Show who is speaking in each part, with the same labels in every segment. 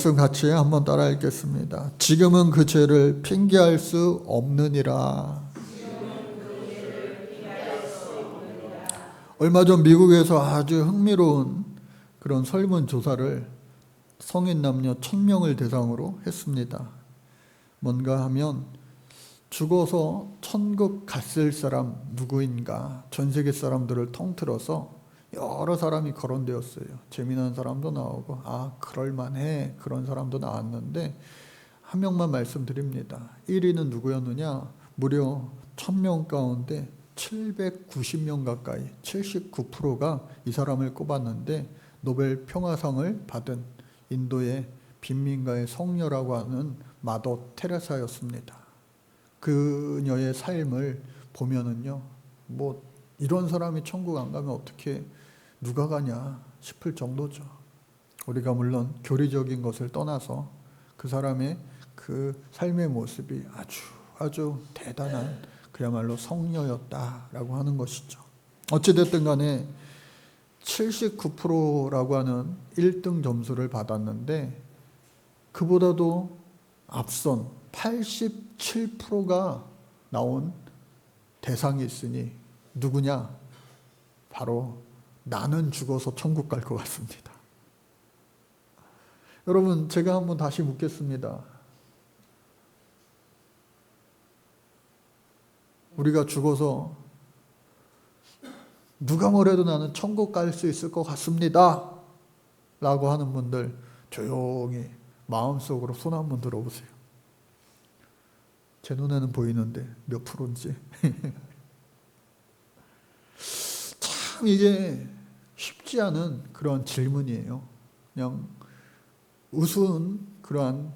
Speaker 1: 같이 한번 따라 읽겠습니다. 지금은 그 죄를 핑계할 수 없느니라. 얼마 전 미국에서 아주 흥미로운 그런 설문조사를 성인 남녀 1000명을 대상으로 했습니다. 뭔가 하면 죽어서 천국 갔을 사람 누구인가, 전 세계 사람들을 통틀어서 여러 사람이 거론되었어요. 재미난 사람도 나오고 그럴만해 그런 사람도 나왔는데 한 명만 말씀드립니다. 1위는 누구였느냐? 무려 1000명 가운데 790명 가까이 79%가 이 사람을 꼽았는데 노벨 평화상을 받은 인도의 빈민가의 성녀라고 하는 마더 테레사였습니다. 그녀의 삶을 보면은요, 뭐 이런 사람이 천국 안 가면 어떻게 누가 가냐 싶을 정도죠. 우리가 물론 교리적인 것을 떠나서 그 사람의 그 삶의 모습이 아주 대단한 그야말로 성녀였다라고 하는 것이죠. 어찌됐든 간에 79%라고 하는 1등 점수를 받았는데 그보다도 앞선 87%가 나온 대상이 있으니 누구냐? 바로 나는 죽어서 천국 갈 것 같습니다. 여러분, 제가 한번 다시 묻겠습니다. 우리가 죽어서 누가 뭐래도 나는 천국 갈 수 있을 것 같습니다 라고 하는 분들 조용히 마음속으로 손 한번 들어보세요. 제 눈에는 보이는데 몇 프로인지. 참 이게 쉽지 않은 그런 질문이에요. 그냥 우스운 그러한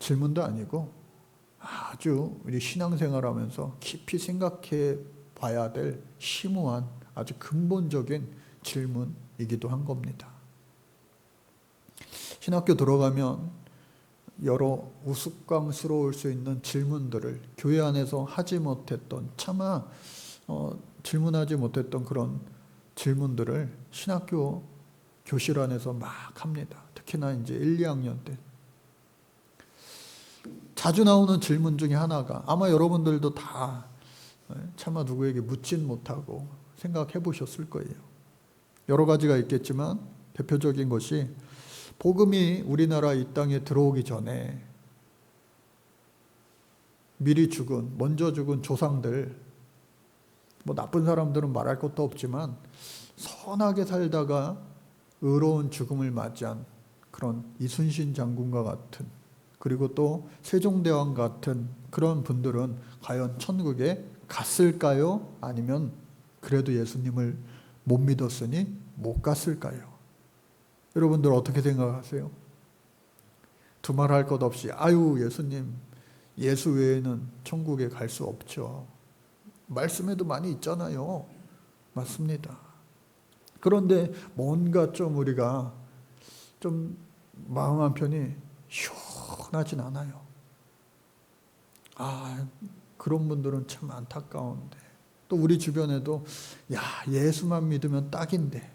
Speaker 1: 질문도 아니고 아주 우리 신앙생활하면서 깊이 생각해 봐야 될 심오한 아주 근본적인 질문이기도 한 겁니다. 신학교 들어가면 여러 우스꽝스러울 수 있는 질문들을 교회 안에서 하지 못했던, 차마 질문하지 못했던 그런 질문들을 신학교 교실 안에서 막 합니다. 특히나 이제 1, 2학년 때. 자주 나오는 질문 중에 하나가 아마 여러분들도 다 차마 누구에게 묻진 못하고 생각해 보셨을 거예요. 여러 가지가 있겠지만 대표적인 것이 복음이 우리나라 이 땅에 들어오기 전에 미리 죽은, 먼저 죽은 조상들, 뭐 나쁜 사람들은 말할 것도 없지만 선하게 살다가 의로운 죽음을 맞이한 그런 이순신 장군과 같은, 그리고 또 세종대왕 같은 그런 분들은 과연 천국에 갔을까요? 아니면 그래도 예수님을 못 믿었으니 못 갔을까요? 여러분들 어떻게 생각하세요? 두말할 것 없이 예수님, 예수 외에는 천국에 갈 수 없죠. 말씀에도 많이 있잖아요. 맞습니다. 그런데 뭔가 좀 우리가 좀 마음 한편이 시원하진 않아요. 그런 분들은 참 안타까운데, 또 우리 주변에도 예수만 믿으면 딱인데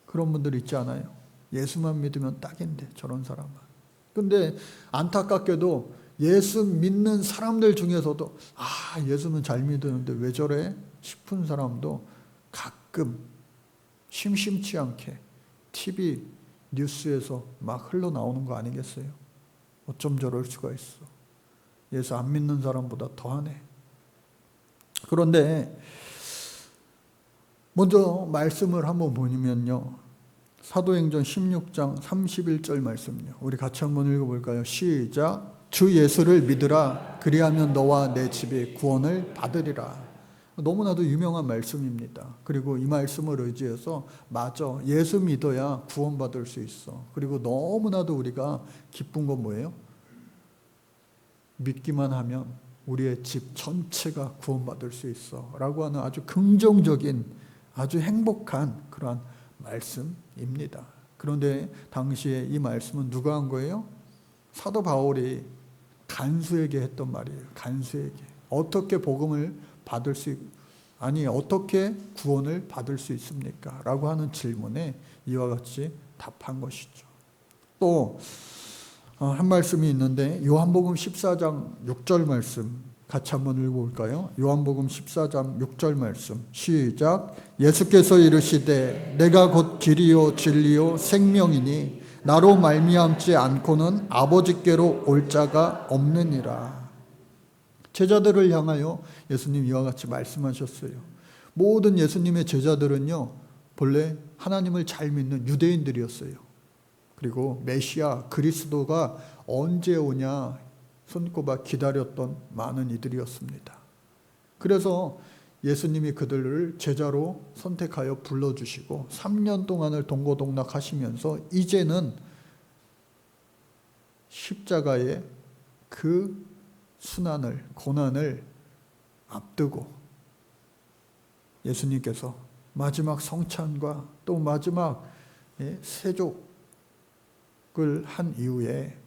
Speaker 1: 그런 분들 있지 않아요? 예수만 믿으면 딱인데 저런 사람은. 근데 안타깝게도 예수 믿는 사람들 중에서도 예수는 잘 믿었는데 왜 저래 싶은 사람도 가끔 심심치 않게 TV 뉴스에서 막 흘러나오는 거 아니겠어요? 어쩜 저럴 수가 있어. 예수 안 믿는 사람보다 더하네. 그런데 먼저 말씀을 한번 보면요, 사도행전 16장 31절 말씀요. 우리 같이 한번 읽어볼까요? 시작. 주 예수를 믿으라. 그리하면 너와 내 집이 구원을 받으리라. 너무나도 유명한 말씀입니다. 그리고 이 말씀을 의지해서 맞아, 예수 믿어야 구원받을 수 있어. 그리고 너무나도 우리가 기쁜 건 뭐예요? 믿기만 하면 우리의 집 전체가 구원받을 수 있어 라고 하는 아주 긍정적인, 아주 행복한 그러한 말씀입니다. 그런데 당시에 이 말씀은 누가 한 거예요? 사도 바울이 간수에게 했던 말이에요. 간수에게. 어떻게 복음을 받을 수, 어떻게 구원을 받을 수 있습니까? 라고 하는 질문에 이와 같이 답한 것이죠. 또 한 말씀이 있는데 요한복음 14장 6절 말씀 같이 한번 읽어볼까요? 요한복음 14장 6절 말씀 시작. 예수께서 이르시되 내가 곧 길이요 진리요 생명이니 나로 말미암지 않고는 아버지께로 올 자가 없느니라. 제자들을 향하여 예수님 이와 같이 말씀하셨어요. 모든 예수님의 제자들은요 본래 하나님을 잘 믿는 유대인들이었어요. 그리고 메시아 그리스도가 언제 오냐 손꼽아 기다렸던 많은 이들이었습니다. 그래서 예수님이 그들을 제자로 선택하여 불러주시고 3년 동안을 동고동락하시면서 이제는 십자가의 그 순환을 고난을 앞두고 예수님께서 마지막 성찬과 또 마지막 세족을 한 이후에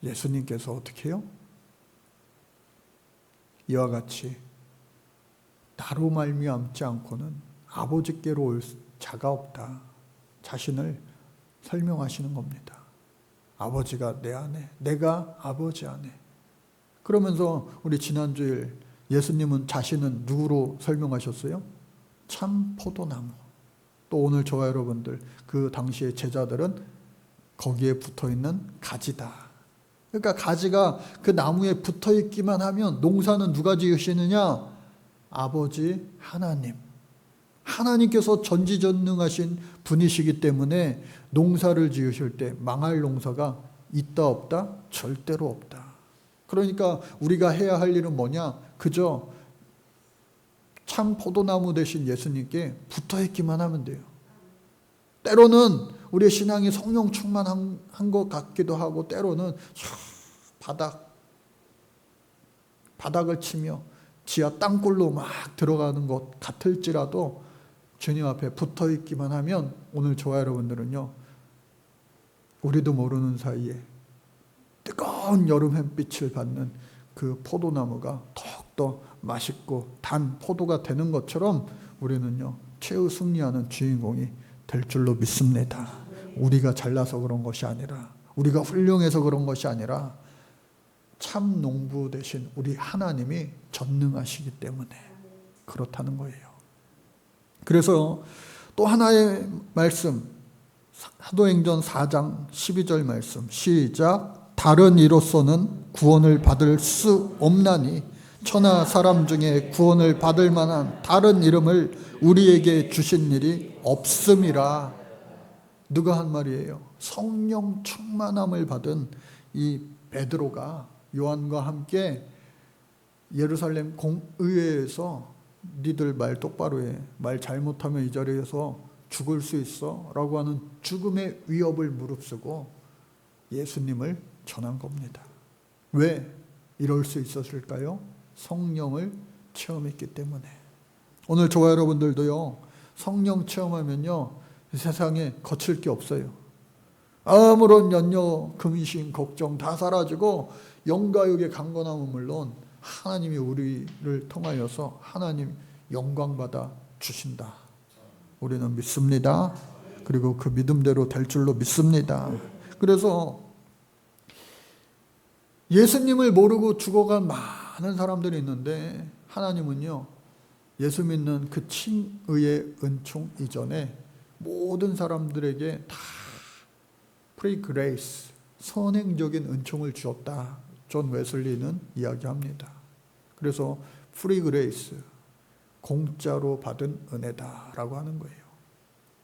Speaker 1: 예수님께서 어떻게 해요? 이와 같이 나로 말미암지 않고는 아버지께로 올 자가 없다. 자신을 설명하시는 겁니다. 아버지가 내 안에, 내가 아버지 안에. 그러면서 우리 지난주일 예수님은 자신은 누구로 설명하셨어요? 참 포도나무. 또 오늘 저와 여러분들 그 당시의 제자들은 거기에 붙어있는 가지다. 그러니까 가지가 그 나무에 붙어있기만 하면 농사는 누가 지으시느냐? 아버지 하나님. 하나님께서 전지전능하신 분이시기 때문에 농사를 지으실 때 망할 농사가 있다 없다? 절대로 없다. 그러니까 우리가 해야 할 일은 뭐냐? 그저 참 포도나무 되신 예수님께 붙어있기만 하면 돼요. 때로는 우리의 신앙이 성령 충만한 것 같기도 하고 때로는 바닥을 치며 지하 땅굴로 막 들어가는 것 같을지라도 주님 앞에 붙어있기만 하면 오늘 저와 여러분들은요 우리도 모르는 사이에 뜨거운 여름 햇빛을 받는 그 포도나무가 더욱더 맛있고 단 포도가 되는 것처럼 우리는요 최후 승리하는 주인공이 될 줄로 믿습니다. 우리가 잘나서 그런 것이 아니라 우리가 훌륭해서 그런 것이 아니라 참 농부 되신 우리 하나님이 전능하시기 때문에 그렇다는 거예요. 그래서 또 하나의 말씀 사도행전 4장 12절 말씀 시작. 다른 이로서는 구원을 받을 수 없나니 천하 사람 중에 구원을 받을 만한 다른 이름을 우리에게 주신 일이 없음이라. 누가 한 말이에요? 성령 충만함을 받은 이 베드로가 요한과 함께 예루살렘 공의회에서 니들 말 똑바로 해. 말 잘못하면 이 자리에서 죽을 수 있어 라고 하는 죽음의 위협을 무릅쓰고 예수님을 전한 겁니다. 왜 이럴 수 있었을까요? 성령을 체험했기 때문에. 오늘 저와 여러분들도요 성령 체험하면요 세상에 거칠 게 없어요. 아무런 염려, 근심, 걱정 다 사라지고 영과 육의 강건함은 물론 하나님이 우리를 통하여서 하나님 영광받아 주신다. 우리는 믿습니다. 그리고 그 믿음대로 될 줄로 믿습니다. 그래서 예수님을 모르고 죽어간 많은 사람들이 있는데 하나님은요 예수 믿는 그 칭의의 은총 이전에 모든 사람들에게 다 프리 그레이스 선행적인 은총을 주었다. 존 웨슬리는 이야기합니다. 그래서 프리 그레이스 공짜로 받은 은혜다라고 하는 거예요.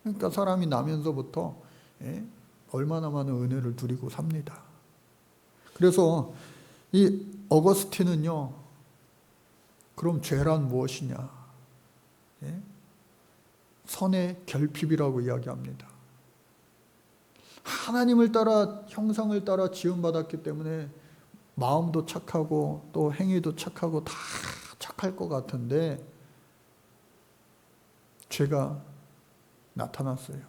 Speaker 1: 그러니까 사람이 나면서부터 얼마나 많은 은혜를 누리고 삽니다. 그래서 이 어거스틴은요 그럼 죄란 무엇이냐? 선의 결핍이라고 이야기합니다. 하나님을 따라 형상을 따라 지음받았기 때문에 마음도 착하고 또 행위도 착하고 다 착할 것 같은데 죄가 나타났어요.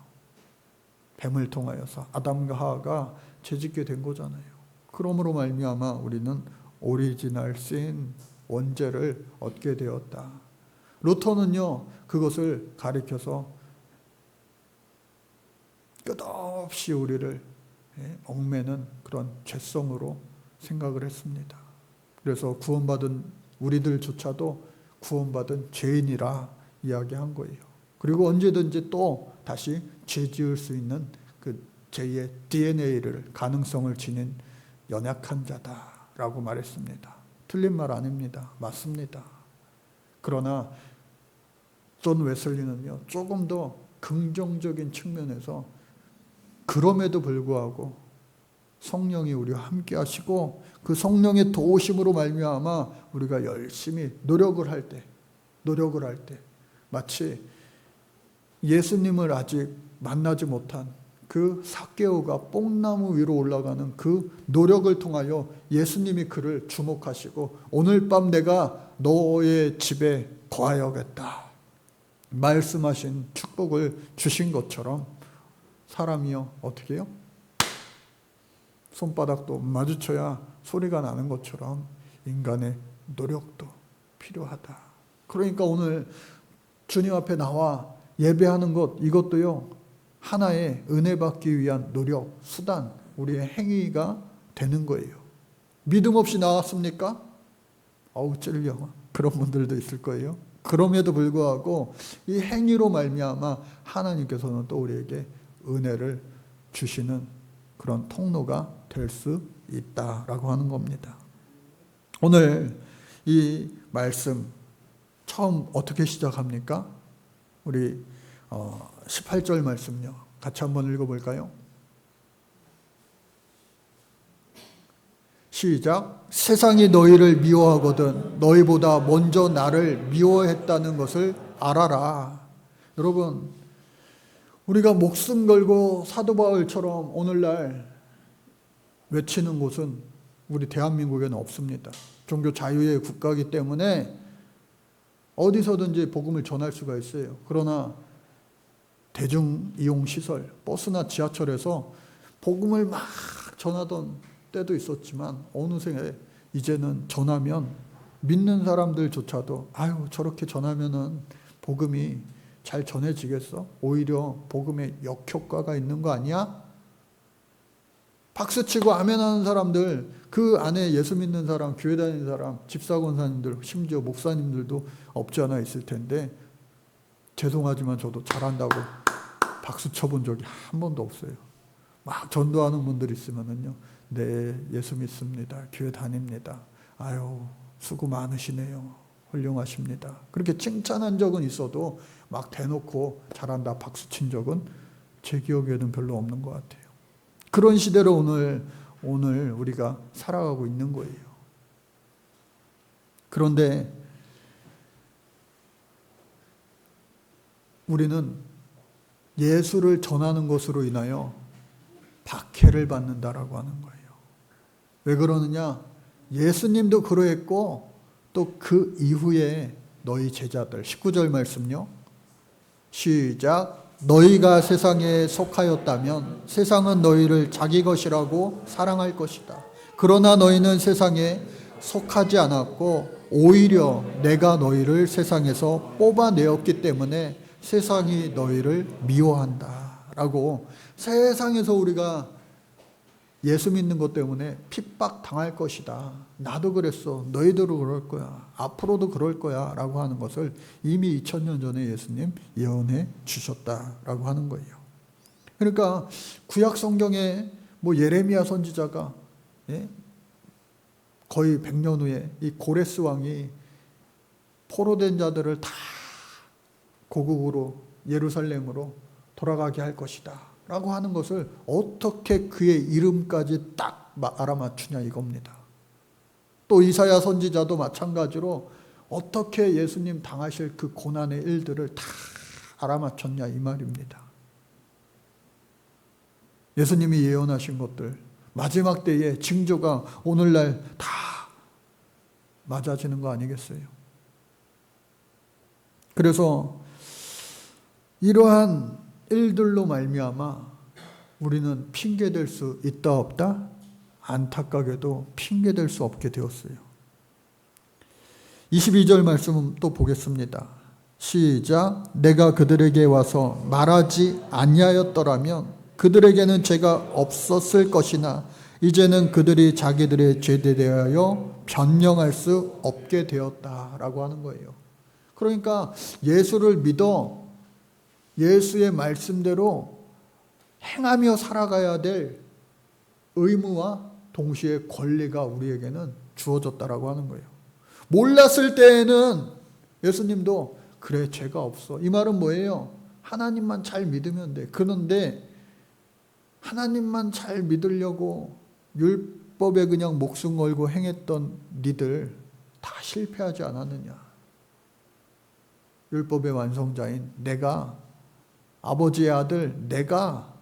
Speaker 1: 뱀을 통하여서 아담과 하와가 죄짓게 된 거잖아요. 그러므로 말미암아 우리는 오리지널 신 원죄를 얻게 되었다. 루터는요 그것을 가리켜서 끝없이 우리를 얽매는 그런 죄성으로 생각을 했습니다. 그래서 구원받은 우리들조차도 구원받은 죄인이라 이야기한 거예요. 그리고 언제든지 또 다시 죄 지을 수 있는 그 죄의 DNA를 가능성을 지닌 연약한 자다라고 말했습니다. 틀린 말 아닙니다. 맞습니다. 그러나 존 웨슬리는요, 조금 더 긍정적인 측면에서 그럼에도 불구하고 성령이 우리와 함께 하시고 그 성령의 도우심으로 말미암아 우리가 열심히 노력을 할 때 마치 예수님을 아직 만나지 못한 그 삭개오가 뽕나무 위로 올라가는 그 노력을 통하여 예수님이 그를 주목하시고 오늘 밤 내가 너의 집에 거하여겠다 말씀하신 축복을 주신 것처럼 사람이요 어떻게 해요? 손바닥도 마주쳐야 소리가 나는 것처럼 인간의 노력도 필요하다. 그러니까 오늘 주님 앞에 나와 예배하는 것 이것도요 하나의 은혜 받기 위한 노력, 수단, 우리의 행위가 되는 거예요. 믿음 없이 나왔습니까? 어우 찔려. 그런 분들도 있을 거예요. 그럼에도 불구하고 이 행위로 말미암아 하나님께서는 또 우리에게 은혜를 주시는 그런 통로가 될 수 있다라고 하는 겁니다. 오늘 이 말씀 처음 어떻게 시작합니까? 우리 18절 말씀요. 같이 한번 읽어볼까요? 시작. 세상이 너희를 미워하거든 너희보다 먼저 나를 미워했다는 것을 알아라. 여러분 우리가 목숨 걸고 사도 바울처럼 오늘날 외치는 곳은 우리 대한민국에는 없습니다. 종교 자유의 국가이기 때문에 어디서든지 복음을 전할 수가 있어요. 그러나 대중이용시설, 버스나 지하철에서 복음을 막 전하던 때도 있었지만 어느새 이제는 전하면 믿는 사람들조차도 아유 저렇게 전하면은 복음이 잘 전해지겠어? 오히려 복음에 역효과가 있는 거 아니야? 박수치고 아멘하는 사람들, 그 안에 예수 믿는 사람, 교회 다니는 사람, 집사 권사님들, 심지어 목사님들도 없지 않아 있을 텐데 죄송하지만 저도 잘한다고 박수 쳐본 적이 한 번도 없어요. 막 전도하는 분들 있으면은요, 네, 예수 믿습니다. 교회 다닙니다. 아유, 수고 많으시네요. 훌륭하십니다. 그렇게 칭찬한 적은 있어도 막 대놓고 잘한다 박수 친 적은 제 기억에는 별로 없는 것 같아요. 그런 시대로 오늘 우리가 살아가고 있는 거예요. 그런데 우리는 예수를 전하는 것으로 인하여 박해를 받는다라고 하는 거예요. 왜 그러느냐? 예수님도 그러했고 또 그 이후에 너희 제자들 19절 말씀요. 시작. 너희가 세상에 속하였다면 세상은 너희를 자기 것이라고 사랑할 것이다. 그러나 너희는 세상에 속하지 않았고 오히려 내가 너희를 세상에서 뽑아내었기 때문에 세상이 너희를 미워한다 라고, 세상에서 우리가 예수 믿는 것 때문에 핍박 당할 것이다. 나도 그랬어. 너희들도 그럴 거야. 앞으로도 그럴 거야. 라고 하는 것을 이미 2000년 전에 예수님 예언해 주셨다라고 하는 거예요. 그러니까 구약 성경에 예레미야 선지자가 거의 100년 후에 이 고레스 왕이 포로된 자들을 다 고국으로 예루살렘으로 돌아가게 할 것이다 라고 하는 것을 어떻게 그의 이름까지 딱 알아맞추냐 이겁니다. 또 이사야 선지자도 마찬가지로 어떻게 예수님 당하실 그 고난의 일들을 다 알아맞혔냐 이 말입니다. 예수님이 예언하신 것들 마지막 때의 징조가 오늘날 다 맞아지는 거 아니겠어요? 그래서 이러한 일들로 말미암아 우리는 핑계댈 수 있다 없다? 안타깝게도 핑계댈 수 없게 되었어요. 22절 말씀은 또 보겠습니다. 시작. 내가 그들에게 와서 말하지 아니하였더라면 그들에게는 죄가 없었을 것이나 이제는 그들이 자기들의 죄에 대하여 변명할 수 없게 되었다라고 하는 거예요. 그러니까 예수를 믿어 예수의 말씀대로 행하며 살아가야 될 의무와 동시에 권리가 우리에게는 주어졌다라고 하는 거예요. 몰랐을 때에는 예수님도 그래 죄가 없어. 이 말은 뭐예요? 하나님만 잘 믿으면 돼. 그런데 하나님만 잘 믿으려고 율법에 그냥 목숨 걸고 행했던 니들 다 실패하지 않았느냐. 율법의 완성자인 내가, 아버지의 아들 내가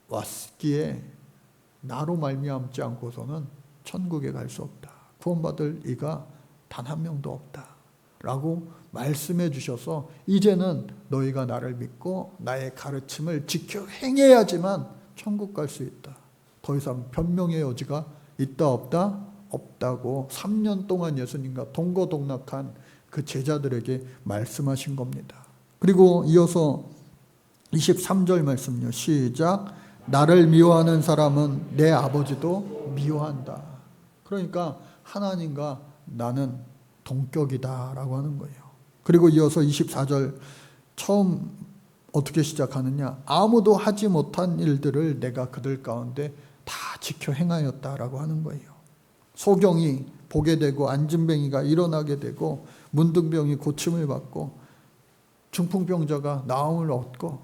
Speaker 1: 왔기에 나로 말미암지 않고서는 천국에 갈 수 없다. 구원받을 이가 단 한 명도 없다 라고 말씀해 주셔서 이제는 너희가 나를 믿고 나의 가르침을 지켜 행해야지만 천국 갈 수 있다. 더 이상 변명의 여지가 있다 없다? 없다고 3년 동안 예수님과 동거동락한 그 제자들에게 말씀하신 겁니다. 그리고 이어서 23절 말씀요. 시작. 나를 미워하는 사람은 내 아버지도 미워한다. 그러니까 하나님과 나는 동격이다 라고 하는 거예요. 그리고 이어서 24절 처음 어떻게 시작하느냐. 아무도 하지 못한 일들을 내가 그들 가운데 다 지켜 행하였다라고 하는 거예요. 소경이 보게 되고 안진뱅이가 일어나게 되고 문둥병이 고침을 받고 중풍병자가 나음을 얻고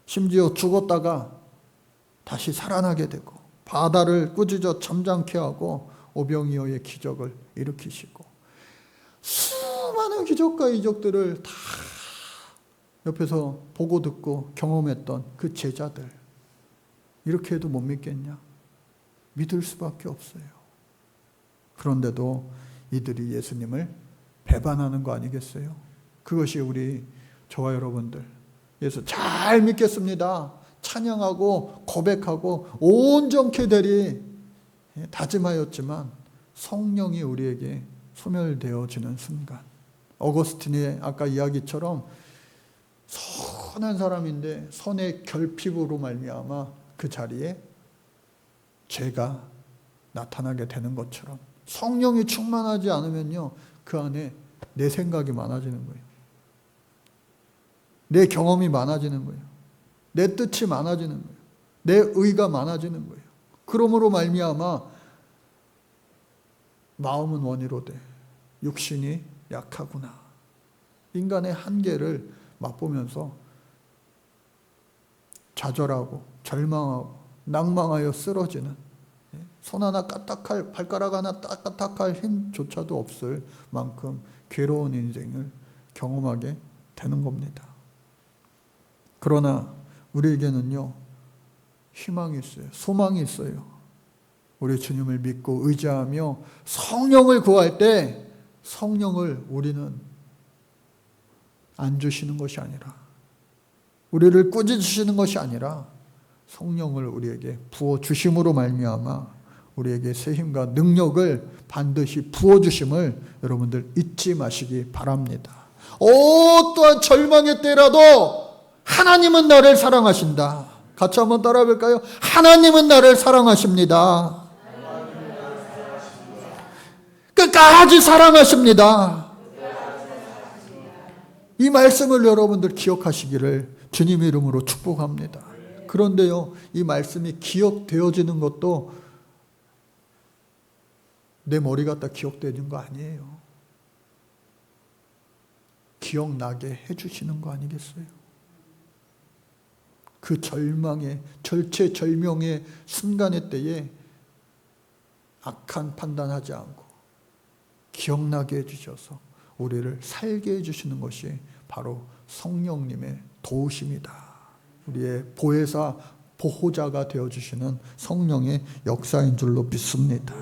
Speaker 1: 심지어 죽었다가 다시 살아나게 되고 바다를 꾸짖어 잠잠케 하고 오병이어의 기적을 일으키시고 수많은 기적과 이적들을 다 옆에서 보고 듣고 경험했던 그 제자들 이렇게 해도 못 믿겠냐? 믿을 수밖에 없어요. 그런데도 이들이 예수님을 배반하는 거 아니겠어요? 그것이 우리 저와 여러분들 예수 잘 믿겠습니다. 찬양하고 고백하고 온전케 되리 다짐하였지만 성령이 우리에게 소멸되어지는 순간 어거스틴의 아까 이야기처럼 선한 사람인데 선의 결핍으로 말미암아 그 자리에 죄가 나타나게 되는 것처럼 성령이 충만하지 않으면요 그 안에 내 생각이 많아지는 거예요. 내 경험이 많아지는 거예요. 내 뜻이 많아지는 거예요. 내 의가 많아지는 거예요. 그러므로 말미암아 마음은 원이로되 육신이 약하구나. 인간의 한계를 맛보면서 좌절하고 절망하고 낭망하여 쓰러지는 손 하나 까딱할 발가락 하나 까딱할 힘조차도 없을 만큼 괴로운 인생을 경험하게 되는 겁니다. 그러나 우리에게는요 희망이 있어요. 소망이 있어요. 우리 주님을 믿고 의지하며 성령을 구할 때 성령을 우리는 안 주시는 것이 아니라 우리를 꾸짖으시는 것이 아니라 성령을 우리에게 부어주심으로 말미암아 우리에게 새 힘과 능력을 반드시 부어주심을 여러분들 잊지 마시기 바랍니다. 어떠한 절망의 때라도 하나님은 나를 사랑하신다. 같이 한번 따라해 볼까요? 하나님은 나를 사랑하십니다. 끝까지 사랑하십니다. 이 말씀을 여러분들 기억하시기를 주님 이름으로 축복합니다. 그런데요, 이 말씀이 기억되어지는 것도 내 머리 갖다 기억되는 거 아니에요. 기억나게 해주시는 거 아니겠어요? 그 절망의 절체절명의 순간의 때에 악한 판단하지 않고 기억나게 해주셔서 우리를 살게 해주시는 것이 바로 성령님의 도우심이다. 우리의 보혜사 보호자가 되어주시는 성령의 역사인 줄로 믿습니다.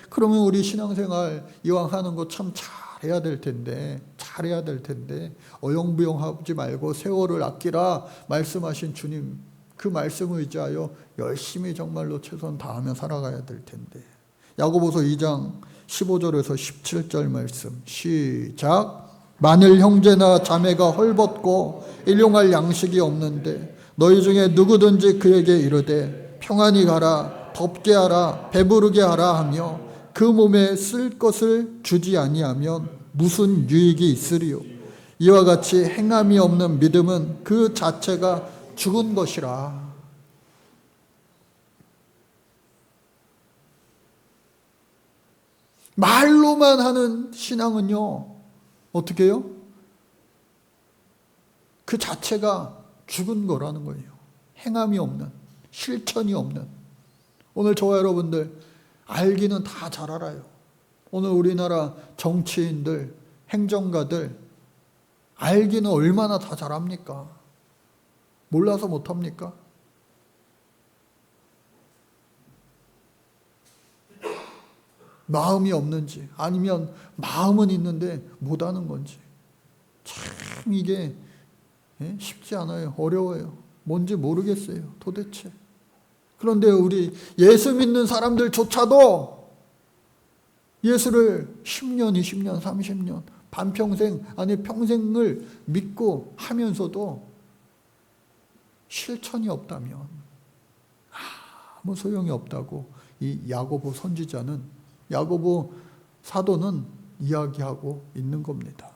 Speaker 1: 그러면 우리 신앙생활 이왕 하는 거 참 잘해야 될 텐데 어영부영하지 말고 세월을 아끼라 말씀하신 주님 그 말씀을 의지하여 열심히 정말로 최선 다하며 살아가야 될 텐데. 야고보서 2장 15절에서 17절 말씀 시작. 만일 형제나 자매가 헐벗고 일용할 양식이 없는데 너희 중에 누구든지 그에게 이르되 평안히 가라, 덥게 하라, 배부르게 하라 하며 그 몸에 쓸 것을 주지 아니하면 무슨 유익이 있으리요. 이와 같이 행함이 없는 믿음은 그 자체가 죽은 것이라. 말로만 하는 신앙은요, 어떻게 해요? 그 자체가 죽은 거라는 거예요. 행함이 없는, 실천이 없는. 오늘 저와 여러분들 알기는 다 잘 알아요. 오늘 우리나라 정치인들, 행정가들 알기는 얼마나 다 잘합니까? 몰라서 못합니까? 마음이 없는지, 아니면 마음은 있는데 못하는 건지. 참 이게 쉽지 않아요. 어려워요. 뭔지 모르겠어요, 도대체. 그런데 우리 예수 믿는 사람들조차도 예수를 10년, 20년, 30년, 반평생, 아니 평생을 믿고 하면서도 실천이 없다면 아무 소용이 없다고 이 야고보 선지자는, 야고보 사도는 이야기하고 있는 겁니다.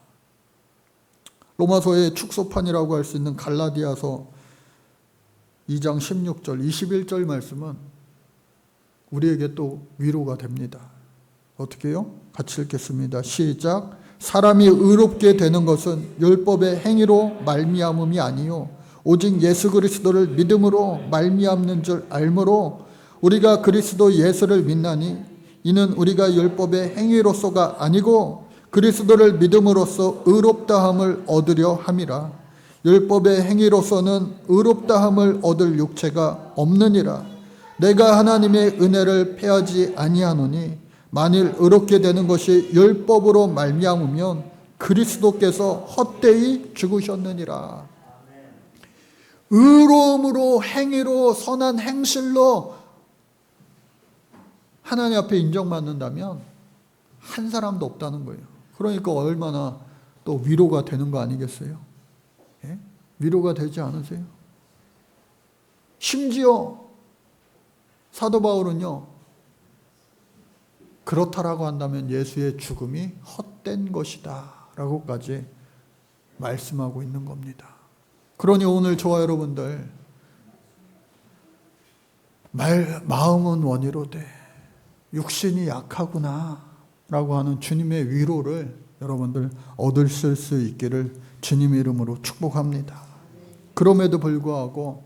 Speaker 1: 로마서의 축소판이라고 할 수 있는 갈라디아서 2장 16절, 21절 말씀은 우리에게 또 위로가 됩니다. 어떻게 해요? 같이 읽겠습니다. 시작. 사람이 의롭게 되는 것은 율법의 행위로 말미암음이 아니요 오직 예수 그리스도를 믿음으로 말미암는 줄 알므로 우리가 그리스도 예수를 믿나니 이는 우리가 율법의 행위로서가 아니고 그리스도를 믿음으로써 의롭다함을 얻으려 함이라. 율법의 행위로서는 의롭다함을 얻을 육체가 없느니라. 내가 하나님의 은혜를 패하지 아니하노니 만일 의롭게 되는 것이 율법으로 말미암으면 그리스도께서 헛되이 죽으셨느니라. 의로움으로, 행위로, 선한 행실로 하나님 앞에 인정받는다면 한 사람도 없다는 거예요. 그러니까 얼마나 또 위로가 되는 거 아니겠어요? 예? 위로가 되지 않으세요? 심지어 사도 바울은요, 그렇다라고 한다면 예수의 죽음이 헛된 것이다 라고까지 말씀하고 있는 겁니다. 그러니 오늘 저와 여러분들 마음은 원이로되 육신이 약하구나 라고 하는 주님의 위로를 여러분들 얻으실 수 있기를 주님의 이름으로 축복합니다. 그럼에도 불구하고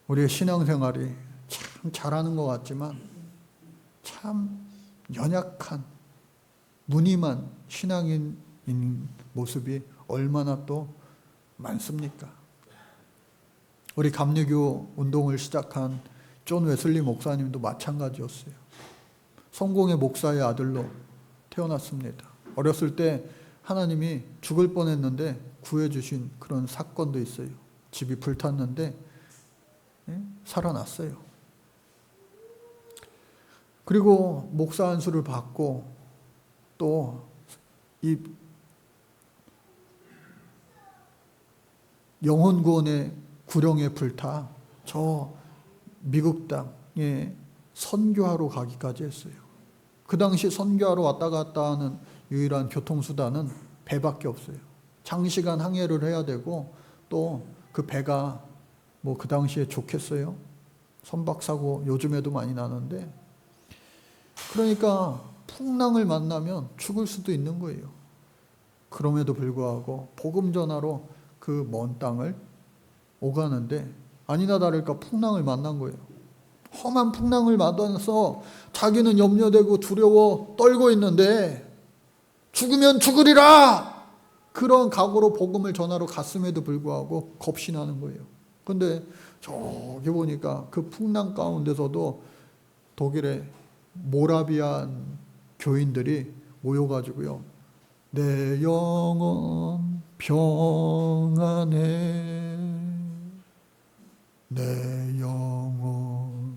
Speaker 1: 우리의 신앙생활이 참 잘하는 것 같지만 참 연약한 무늬만 신앙인인 모습이 얼마나 또 많습니까? 우리 감리교 운동을 시작한 존 웨슬리 목사님도 마찬가지였어요. 성공의 목사의 아들로 태어났습니다. 어렸을 때 하나님이 죽을 뻔했는데 구해주신 그런 사건도 있어요. 집이 불탔는데 살아났어요. 그리고 목사 안수를 받고 또 이 영혼구원의 구령에 불타 저 미국 땅에 선교하러 가기까지 했어요. 그 당시 선교하러 왔다 갔다 하는 유일한 교통수단은 배밖에 없어요. 장시간 항해를 해야 되고 또 그 배가 뭐 그 당시에 좋겠어요? 선박사고 요즘에도 많이 나는데, 그러니까 풍랑을 만나면 죽을 수도 있는 거예요. 그럼에도 불구하고 복음 전하러 그 먼 땅을 오가는데 아니나 다를까 풍랑을 만난 거예요. 험한 풍랑을 만나서 자기는 염려되고 두려워 떨고 있는데 죽으면 죽으리라! 그런 각오로 복음을 전하러 갔음에도 불구하고 겁이 나는 거예요. 근데 저기 보니까 그 풍랑 가운데서도 독일의 모라비안 교인들이 모여가지고요, 내 영혼 평안해, 내 영혼,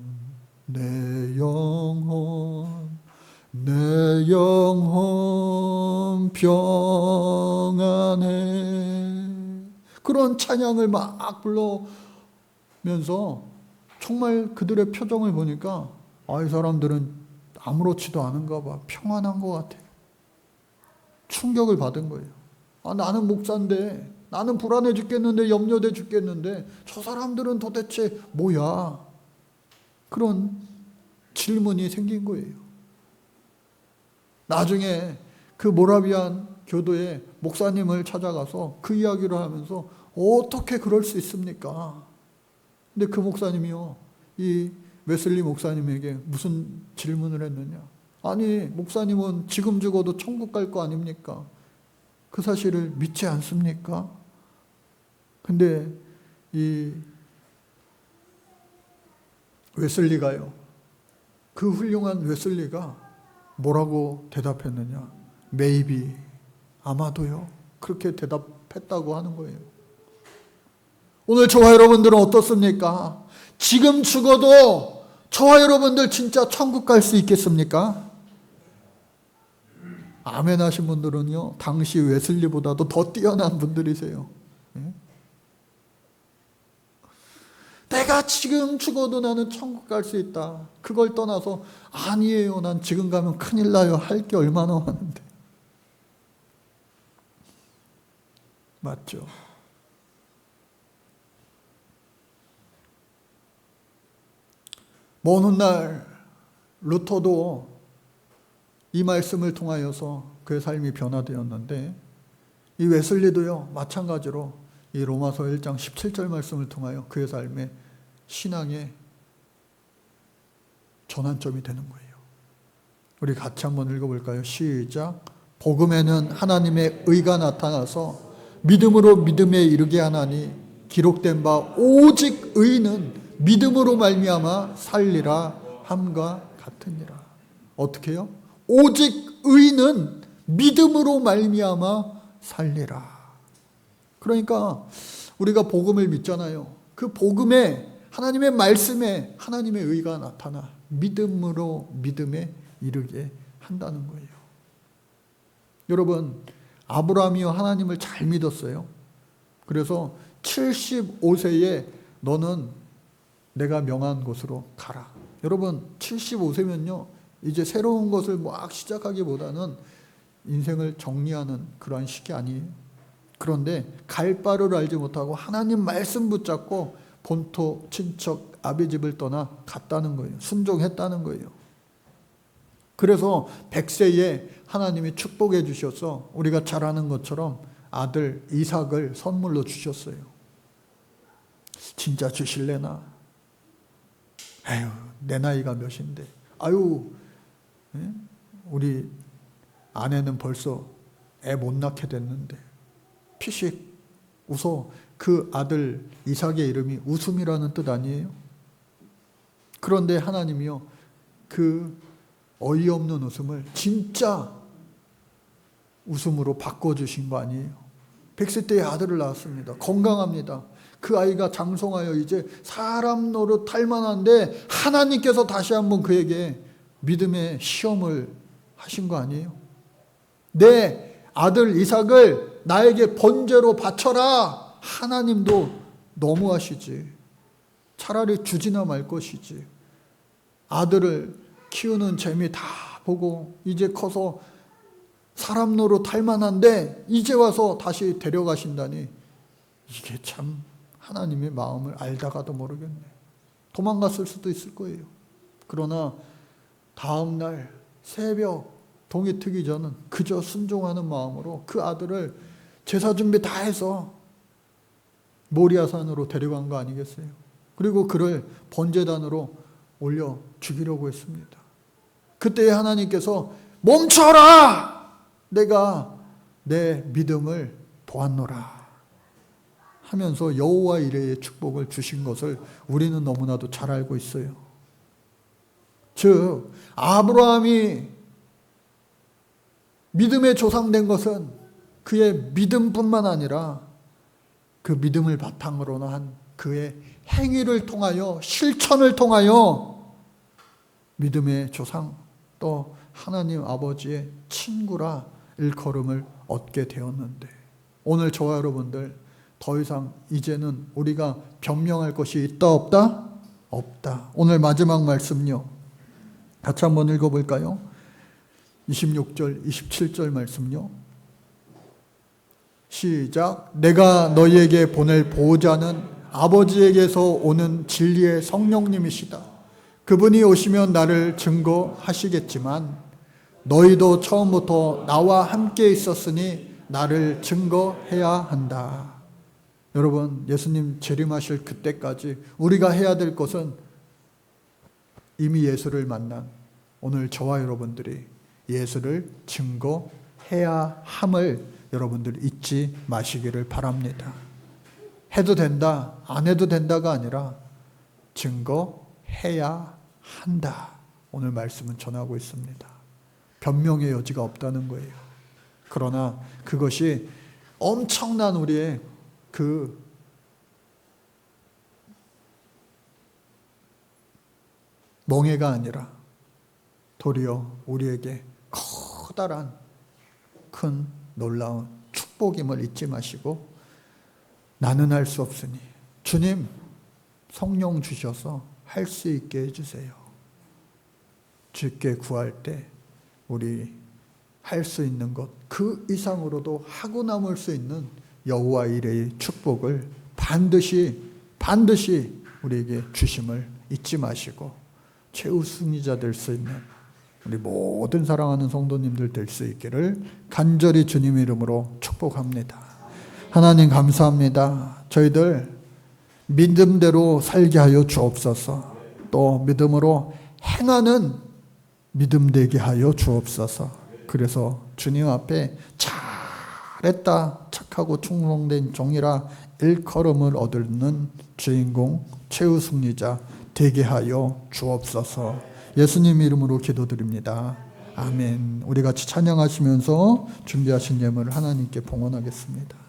Speaker 1: 내 영혼, 내 영혼 평안해, 그런 찬양을 막 불러 정말 그들의 표정을 보니까 이 사람들은 아무렇지도 않은가 봐. 평안한 것 같아요. 충격을 받은 거예요. 나는 목사인데, 나는 불안해 죽겠는데, 염려돼 죽겠는데 저 사람들은 도대체 뭐야? 그런 질문이 생긴 거예요. 나중에 그 모라비안 교도의 목사님을 찾아가서 그 이야기를 하면서 어떻게 그럴 수 있습니까? 근데 그 목사님이요, 이 웨슬리 목사님에게 무슨 질문을 했느냐? 아니, 목사님은 지금 죽어도 천국 갈 거 아닙니까? 그 사실을 믿지 않습니까? 근데 이 웨슬리가요, 그 훌륭한 웨슬리가 뭐라고 대답했느냐? Maybe, 아마도요. 그렇게 대답했다고 하는 거예요. 오늘 저와 여러분들은 어떻습니까? 지금 죽어도 저와 여러분들 진짜 천국 갈 수 있겠습니까? 아멘 하신 분들은요, 당시 웨슬리보다도 더 뛰어난 분들이세요. 내가 지금 죽어도 나는 천국 갈 수 있다. 그걸 떠나서 아니에요, 난 지금 가면 큰일 나요. 할 게 얼마나 많은데. 맞죠? 먼 훗날 루터도 이 말씀을 통하여서 그의 삶이 변화되었는데, 이 웨슬리도요, 마찬가지로 이 로마서 1장 17절 말씀을 통하여 그의 삶의 신앙의 전환점이 되는 거예요. 우리 같이 한번 읽어볼까요? 시작. 복음에는 하나님의 의가 나타나서 믿음으로 믿음에 이르게 하나니 기록된 바 오직 의는 믿음으로 말미암아 살리라 함과 같으니라. 어떻게요? 오직 의는 믿음으로 말미암아 살리라. 그러니까 우리가 복음을 믿잖아요. 그 복음에, 하나님의 말씀에 하나님의 의가 나타나 믿음으로 믿음에 이르게 한다는 거예요. 여러분, 아브라함이요, 하나님을 잘 믿었어요. 그래서 75세에 너는 내가 명한 곳으로 가라. 여러분, 75세면요, 이제 새로운 것을 막 시작하기보다는 인생을 정리하는 그러한 시기 아니에요. 그런데 갈 바를 알지 못하고 하나님 말씀 붙잡고 본토 친척 아비 집을 떠나 갔다는 거예요. 순종했다는 거예요. 그래서 100세에 하나님이 축복해 주셔서 우리가 잘 아는 것처럼 아들 이삭을 선물로 주셨어요. 진짜 주실래나? 에휴, 내 나이가 몇인데. 아유, 우리 아내는 벌써 애 못 낳게 됐는데. 피식 웃어. 그 아들 이삭의 이름이 웃음이라는 뜻 아니에요? 그런데 하나님이요, 그 어이없는 웃음을 진짜 웃음으로 바꿔주신 거 아니에요? 100세 때의 아들을 낳았습니다. 건강합니다. 그 아이가 장성하여 이제 사람 노릇 할 만한데 하나님께서 다시 한번 그에게 믿음의 시험을 하신 거 아니에요? 내 아들 이삭을 나에게 번제로 바쳐라. 하나님도 너무하시지. 차라리 주지나 말 것이지. 아들을 키우는 재미 다 보고 이제 커서 사람 노릇 할 만한데 이제 와서 다시 데려가신다니, 이게 참 하나님의 마음을 알다가도 모르겠네. 도망갔을 수도 있을 거예요. 그러나 다음 날 새벽 동이 트기 전은 그저 순종하는 마음으로 그 아들을 제사 준비 다 해서 모리아산으로 데려간 거 아니겠어요? 그리고 그를 번제단으로 올려 죽이려고 했습니다. 그때 하나님께서 멈춰라! 내가 내 믿음을 보았노라 하면서 여호와 이레의 축복을 주신 것을 우리는 너무나도 잘 알고 있어요. 즉 아브라함이 믿음의 조상된 것은 그의 믿음뿐만 아니라 그 믿음을 바탕으로 한 그의 행위를 통하여, 실천을 통하여 믿음의 조상, 또 하나님 아버지의 친구라 일컬음을 얻게 되었는데, 오늘 저와 여러분들 더 이상 이제는 우리가 변명할 것이 있다 없다? 없다. 오늘 마지막 말씀요. 같이 한번 읽어볼까요? 26절 27절 말씀요. 시작. 내가 너희에게 보낼 보호자는 아버지에게서 오는 진리의 성령님이시다. 그분이 오시면 나를 증거하시겠지만 너희도 처음부터 나와 함께 있었으니 나를 증거해야 한다. 여러분, 예수님 재림하실 그때까지 우리가 해야 될 것은 이미 예수를 만난 오늘 저와 여러분들이 예수를 증거해야 함을 여러분들 잊지 마시기를 바랍니다. 해도 된다, 안 해도 된다가 아니라 증거해야 한다. 오늘 말씀은 전하고 있습니다. 변명의 여지가 없다는 거예요. 그러나 그것이 엄청난 우리의 그 멍해가 아니라 도리어 우리에게 커다란 큰 놀라운 축복임을 잊지 마시고 나는 할 수 없으니 주님 성령 주셔서 할 수 있게 해주세요. 주께 구할 때 우리 할 수 있는 것 그 이상으로도 하고 남을 수 있는 여호와 이레의 축복을 반드시 우리에게 주심을 잊지 마시고 최우승이자 될 수 있는 우리 모든 사랑하는 성도님들 될 수 있기를 간절히 주님 이름으로 축복합니다. 하나님 감사합니다. 저희들 믿음대로 살게 하여 주옵소서. 또 믿음으로 행하는 믿음 되게 하여 주옵소서. 그래서 주님 앞에 잘했다 착하고 충성된 종이라 일컬음을 얻는 주인공 최우승리자 되게 하여 주옵소서. 예수님 이름으로 기도드립니다. 아멘. 우리 같이 찬양하시면서 준비하신 예물을 하나님께 봉헌하겠습니다.